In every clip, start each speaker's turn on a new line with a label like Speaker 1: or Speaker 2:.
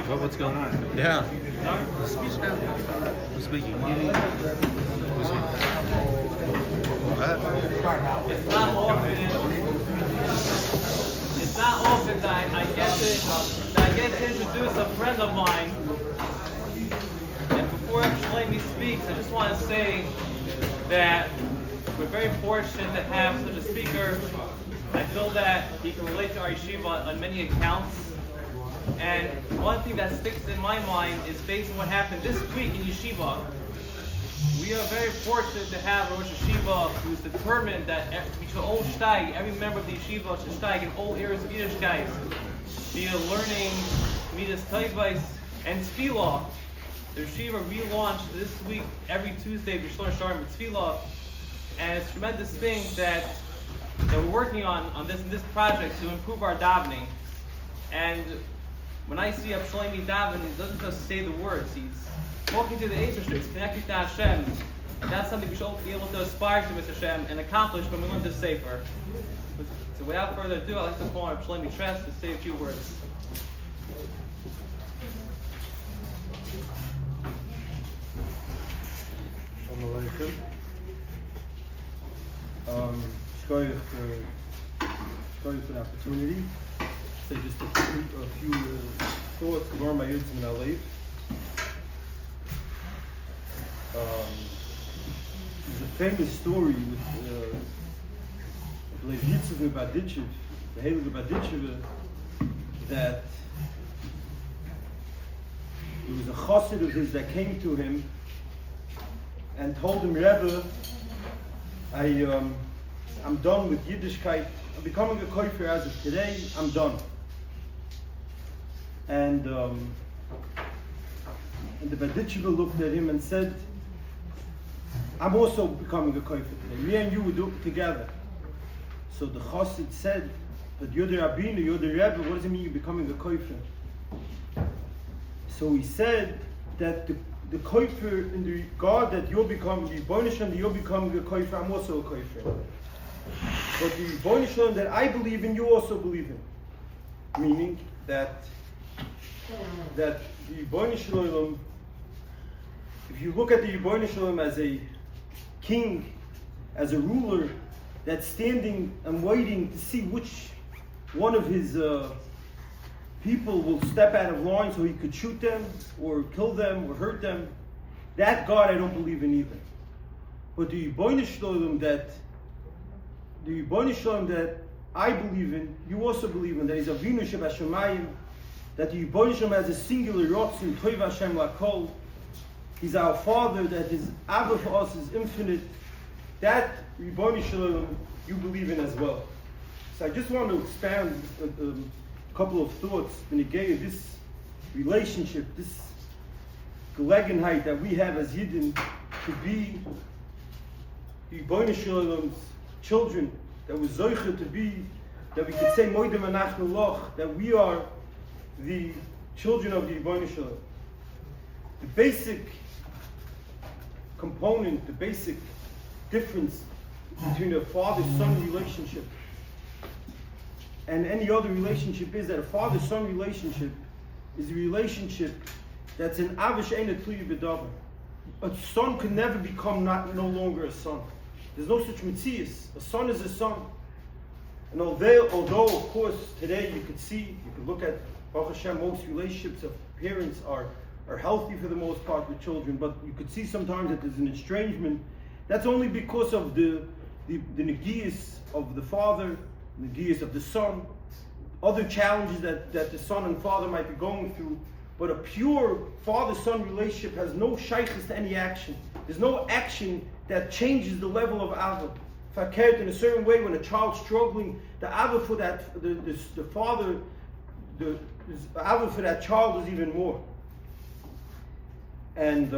Speaker 1: Well, what's going on? Yeah. The speech now? Who's speaking? Who's speaking?
Speaker 2: It's not often that I get to introduce a friend of mine. And before Shloimy speaks, I just want to say that we're very fortunate to have such a speaker. I feel that he can relate to our yeshiva on many accounts. And one thing that sticks in my mind is based on what happened this week in yeshiva. We are very fortunate to have a Rosh Yeshiva who's determined that we should all steig, every member of the yeshiva should steig in all areas of Yiddishkeit, via learning Midas Taivais and Tefillah. The yeshiva relaunched this week every Tuesday B'Shloim Sharm Tefillah, and it's a tremendous thing that we're working on this project to improve our davening. And when I see Shloimy daven, he doesn't just say the words, he's talking to the Eibusher, he's connected to Hashem. And that's something we should all be able to aspire to, Mr. Hashem, and accomplish when we learn this sefer. So without further ado, I'd like to call on Shloimy Tress to say a few words.
Speaker 3: Shalom Aleichem. For the opportunity. So just a few thoughts to learn my Yitzim and Aleif. There's a famous story with Yitzim and Badichev, the Heilige Badichev, that there was a chassid of his that came to him and told him, Rebbe, I'm done with Yiddishkeit. I'm becoming a kofer as of today. I'm done. And the Badichev looked at him and said, I'm also becoming a kofer today. Me and you will do it together. So the chassid said, but you're the Rabbi, you're the Rebbe. What does it mean you're becoming a kofer? So he said that the kofer in the regard that you're becoming, the Yibonishon that you're becoming a kofer, I'm also a kofer. But the Yibonishon that I believe in, you also believe in. Meaning that the Yibonishon, if you look at the Yibonishon as a king, as a ruler, that's standing and waiting to see which one of his people will step out of line so he could shoot them, or kill them, or hurt them. That God I don't believe in either. But the Yibonishon that I believe in, you also believe in. That is Avinu Shebashamayim. That the Yibonishon has a singular Rotzin, Toiv Hashem Lakol. He's our Father. That His Abba for us is infinite. That Yibonishon you believe in as well. So I just want to expand a couple of thoughts in the gay this relationship, this gelegenheit that we have as Yidden to be Yibonishon's children, that was zoiche to be, that we could say moidem anachnu loch, that we are the children of the Yibonishon. The basic component, the basic difference between a father-son relationship and any other relationship is that a father-son relationship is a relationship that's an avish ein tluy b'davar. A son can never become no longer a son. There's no such mitzias. A son is a son. And although of course today you could look at Baruch Hashem, most relationships of parents are healthy for the most part with children, but you could see sometimes that there's an estrangement. That's only because of the negias of the father, negias of the son, other challenges that the son and father might be going through. But a pure father-son relationship has no shaykhs to any action. There's no action that changes the level of ava. If I cared in a certain way, when a child's struggling, the ava for that, the father, the ava for that child is even more. And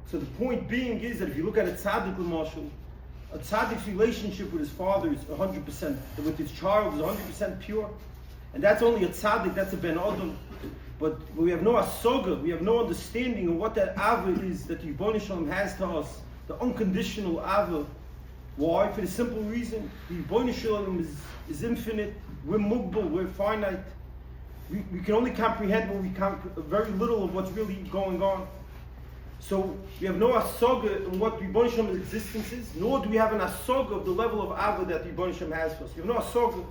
Speaker 3: so the point being is that if you look at a tzaddik l'mashal, a tzaddik's relationship with his father is 100%, with his child is 100% pure. And that's only a tzaddik, that's a ben adam. But we have no asoga, we have no understanding of what that ava is that the Yibonei Shalom has to us, the unconditional ava. Why? For the simple reason, the Yibonei Shalom is infinite, we're mugbal, we're finite. we can only comprehend very little of what's really going on. So we have no asaga in what Ribbon Shem's existence is, nor do we have an asaga of the level of ava that Ribbon Shem has for us. We have no asaga.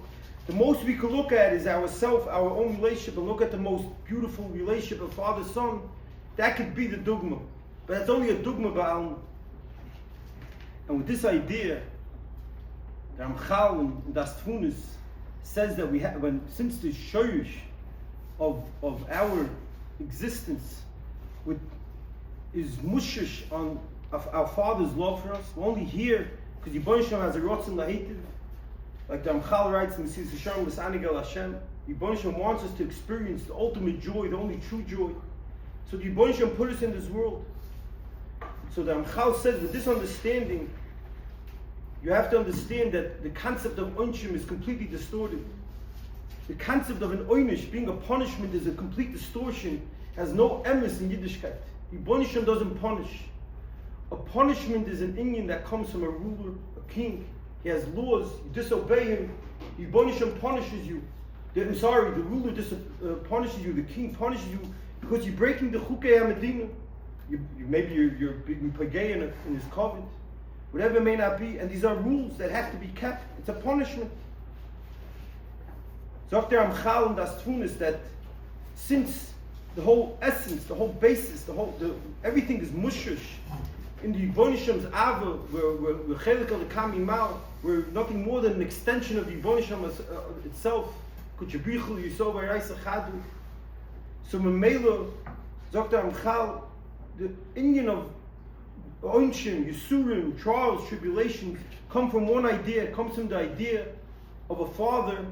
Speaker 3: The most we could look at is ourself, our own relationship, and look at the most beautiful relationship of father-son. That could be the dogma, but that's only a dogma ba'alma. And with this idea, the Ramchal and Das Tfunis says that we have, since the shoyish of our existence is mushish on our Father's love for us, we're only here because Yibon Shem has a rotzen lahitiv. Like the Ramchal writes in Nesiv Shisharim L'Sanigel Hashem, Yibon Shem wants us to experience the ultimate joy, the only true joy. So the Yibon Shem put us in this world. So the Ramchal says, with this understanding, you have to understand that the concept of onshim is completely distorted. The concept of an oynish being a punishment is a complete distortion, has no emes in Yiddishkeit. Yibon Shem doesn't punish. A punishment is an inyan that comes from a ruler, a king. He has laws, you disobey him, Yibon Shem punishes you. The ruler punishes you, the king punishes you because you're breaking the Chukei HaMedina. Maybe you're being pagay in his covenant, whatever it may not be, and these are rules that have to be kept. It's a punishment. Dr. Ramchal and Das Tfunis that since the whole essence, the whole basis, everything is mushush in the Yibon Shem's ava, we're chelik al kami mal, we're nothing more than an extension of the Yibon Shem itself. Kuchabichul Yisov Vayraisa Chadu. So Memela, Dr. Ramchal, the Indian of Onshim, Yisurim, trials, tribulations come from one idea. It comes from the idea of a father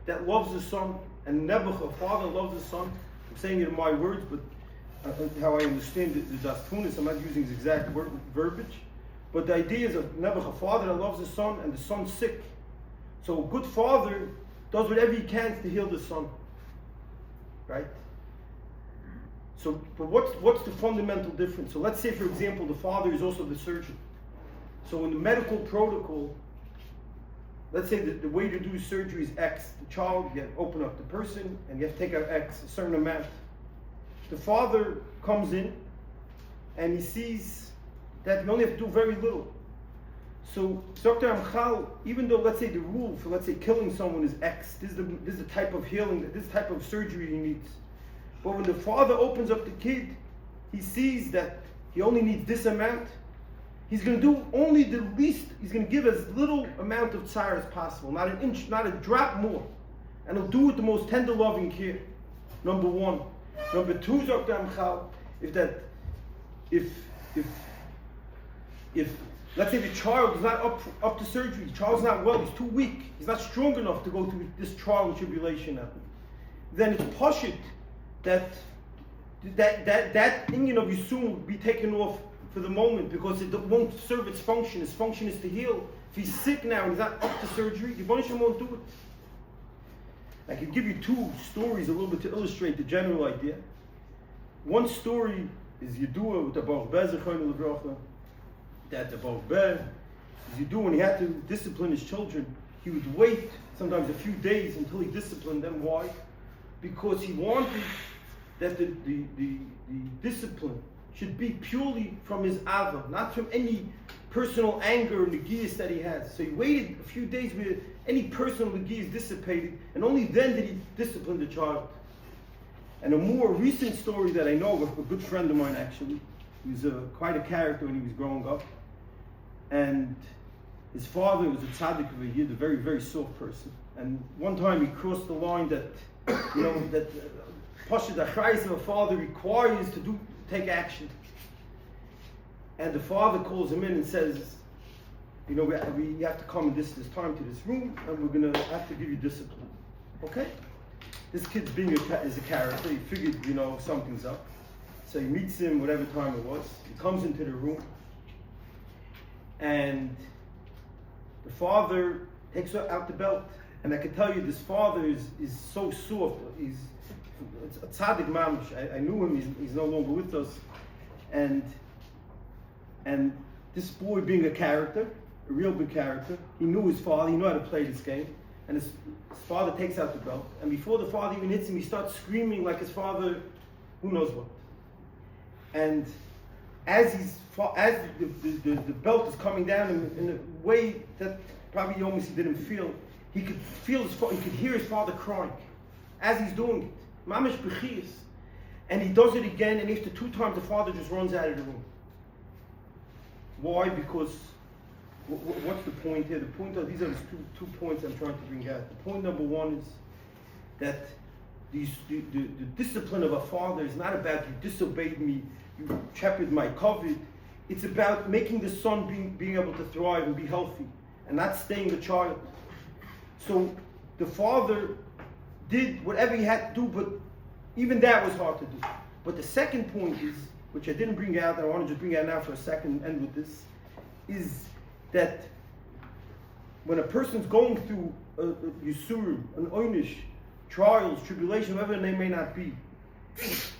Speaker 3: that loves his son, and Nebuch, a father loves his son. I'm saying it in my words, but how I understand the Das Tfunis, I'm not using his exact verbiage. But the idea is of Nebuch, a father that loves his son, and the son's sick. So a good father does whatever he can to heal the son. Right? So, but what's the fundamental difference? So let's say, for example, the father is also the surgeon. So in the medical protocol, let's say that the way to do surgery is X. The child, you have to open up the person, and you have to take out X, a certain amount. The father comes in, and he sees that you only have to do very little. So Dr. Ramchal, even though, let's say, the rule for, let's say, killing someone is X, this is the type of healing, this type of surgery he needs. But when the father opens up the kid, he sees that he only needs this amount. He's going to do only the least, he's going to give as little amount of tsar as possible, not an inch, not a drop more. And he'll do it with the most tender loving care. Number one. Number two, Dr. Ramchal, if let's say the child is not up to surgery, the child's not well, he's too weak, he's not strong enough to go through this trial and tribulation now, then it's pashut that Indian of Yisum will be taken off for the moment because it won't serve its function. Its function is to heal. If he's sick now and he's not up to surgery, the Yibon Shem won't do it. I could give you two stories a little bit to illustrate the general idea. One story is Yedua with the Baruch Ber Zechron Levracha, that the Baruch Ber, as Yedua, when he had to discipline his children, he would wait sometimes a few days until he disciplined them. Why? Because he wanted that the discipline should be purely from his ava, not from any personal anger or negias that he has. So he waited a few days where any personal negias dissipated, and only then did he discipline the child. And a more recent story that I know of, a good friend of mine actually, he was quite a character when he was growing up, and his father was a tzaddik of a yid, a very, very soft person. And one time he crossed the line that, that Pasha Dachrayis of a father requires to take action. And the father calls him in and says, we have to come this time to this room, and we're going to have to give you discipline. Okay? This kid is a character, he figured, something's up. So he meets him, whatever time it was. He comes into the room, and the father takes out the belt. And I can tell you, this father is so soft. It's a tzaddik mamish. I knew him. He's no longer with us. And this boy, being a character, a real big character, he knew his father. He knew how to play this game. and his father takes out the belt, and before the father even hits him, he starts screaming like his father, who knows what. And as the belt is coming down in a way that probably almost he didn't feel, he could hear his father crying as he's doing it. Mamish b'chiyas. And he does it again, and after 2 times the father just runs out of the room. Why? Because what's the point here? The point of these are the two points I'm trying to bring out. The point number one is that the discipline of a father is not about you disobeyed me, you shepherded my covet. It's about making the son being able to thrive and be healthy, and not staying a child. So the father did whatever he had to do, but even that was hard to do. But the second point is, which I didn't bring out, and I want to just bring out now for a second and end with this, is that when a person's going through a yisurim, an oynish, trials, tribulation, whatever they may not be,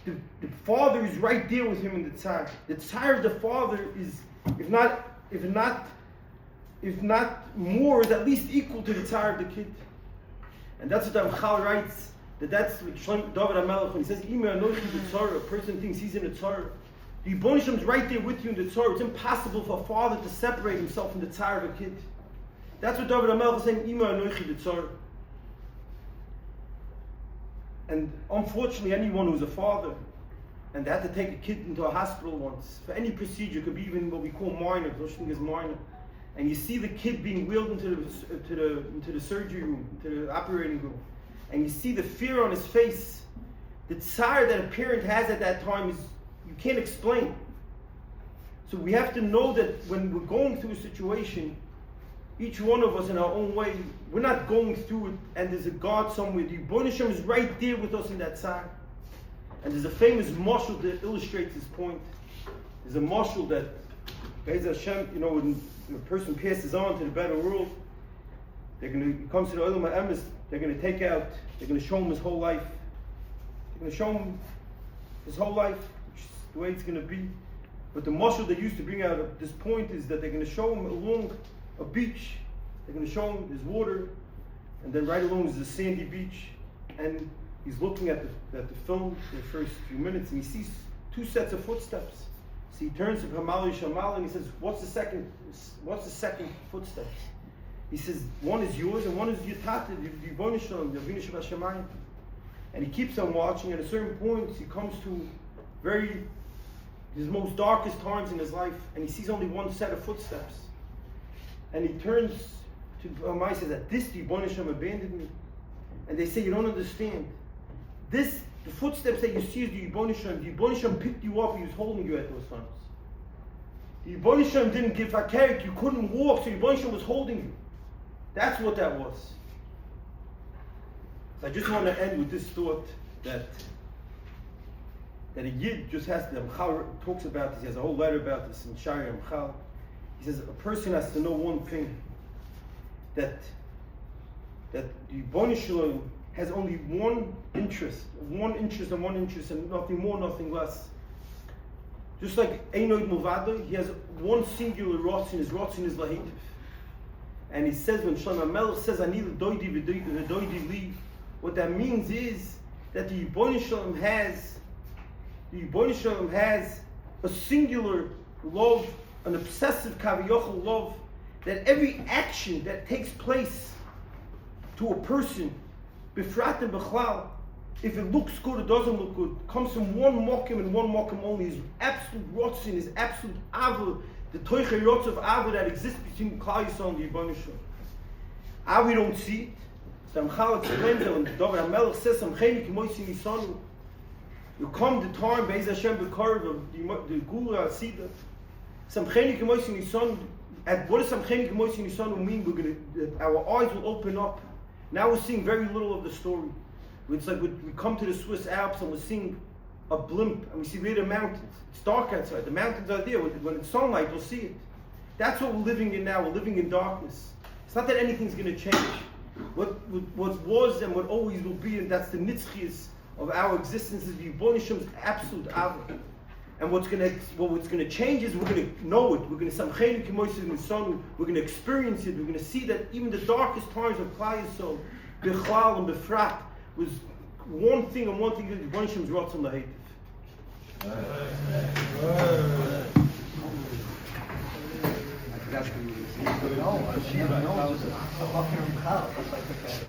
Speaker 3: the father is right there with him in the tzar. The tzar of the father is, if not more, is at least equal to the tzar of the kid. And that's what the Ramchal writes, that's what Shloimy David HaMelech, when he says, Ima anochi b'tzara, a person thinks he's in a tzara. The Yibon Hashem is right there with you in the tzara. It's impossible for a father to separate himself from the tzar of a kid. That's what David HaMelech is saying, Ima anochi b'tzara. And unfortunately, anyone who's a father, and they had to take a kid into a hospital once, for any procedure, it could be even what we call minor, is minor, and you see the kid being wheeled into the surgery room, into the operating room, and you see the fear on his face, the tsar that a parent has at that time is, you can't explain. So we have to know that when we're going through a situation, each one of us in our own way, we're not going through it and there's a God somewhere. The Yibon Hashem is right there with us in that tsar. And there's a famous mashal that illustrates this point. There's a mashal that, Be'ez Hashem, when a person passes on to the better world, he comes to the Olam HaEmes, they're going to show him his whole life. They're going to show him his whole life, which is the way it's going to be. But the mashal they used to bring out at this point is that they're going to show him along a beach. They're going to show him there's water, and then right along is a sandy beach, and he's looking at the film the first few minutes, and he sees 2 sets of footsteps. So he turns to Hamal Shamal and he says, "What's the second footsteps?" He says, "One is yours and one is your tata, the Yibon Hashem, the Avinu Shabbat." And he keeps on watching. At a certain point, he comes to his most darkest times in his life, and he sees only 1 set of footsteps. And he turns to Amai and says, "At this, the Yibon Hashem abandoned me." And they say, "You don't understand. The footsteps that you see is the Yibon Hashem. The Yibon Hashem picked you up. He was holding you at those times. The Yibon Hashem didn't give a carrot. You couldn't walk, so the Yibon Hashem was holding you." That's what that was. So I just want to end with this thought that a Yid just has to, Ramchal talks about this, he has a whole letter about this in Shari Ramchal. He says a person has to know one thing, that the Yibon Hashem has only one interest and nothing more, nothing less. Just like Einoid Muvada, he has one singular rotzin, his rotzin is Lahitiv. And he says, when Shloimy HaMelech says, "Ani l'doidi v'doidi li," what that means is that the Yibon Hashem has a singular love, an obsessive kaviyachol love, that every action that takes place to a person, bifrat and bechlal, if it looks good or doesn't look good, comes from one mokim and one mokim only, is absolute rotzin, is absolute avil, the toiche yotz of avil that exists between Klal Yisrael and the Yibon Hashem. We don't see it. So Ramchal explains that when David HaMelech says, "Samcheni k'moisi nisanu," you come the time, Be'ez Hashem b'karv of the Gula Asida. Samcheni k'moisi nisanu. What does Samcheni k'moisi nisanu mean? Our eyes will open up. Now we're seeing very little of the story. It's like we come to the Swiss Alps and we're seeing a blimp, and we see the mountains. It's dark outside. The mountains are there. When it's sunlight, we'll see it. That's what we're living in now. We're living in darkness. It's not that anything's going to change. What was and what always will be, and that's the nitzchias of our existence, is the Yibon Hashem's absolute avon. And what's gonna change is we're gonna know it. We're gonna samcheinu k'moisav nisanu. We're gonna experience it. We're gonna see that even the darkest times of Klal Yisrael, Bichlal and Befrat, was one thing and one thing that the Shem's Ratzon Lahativ.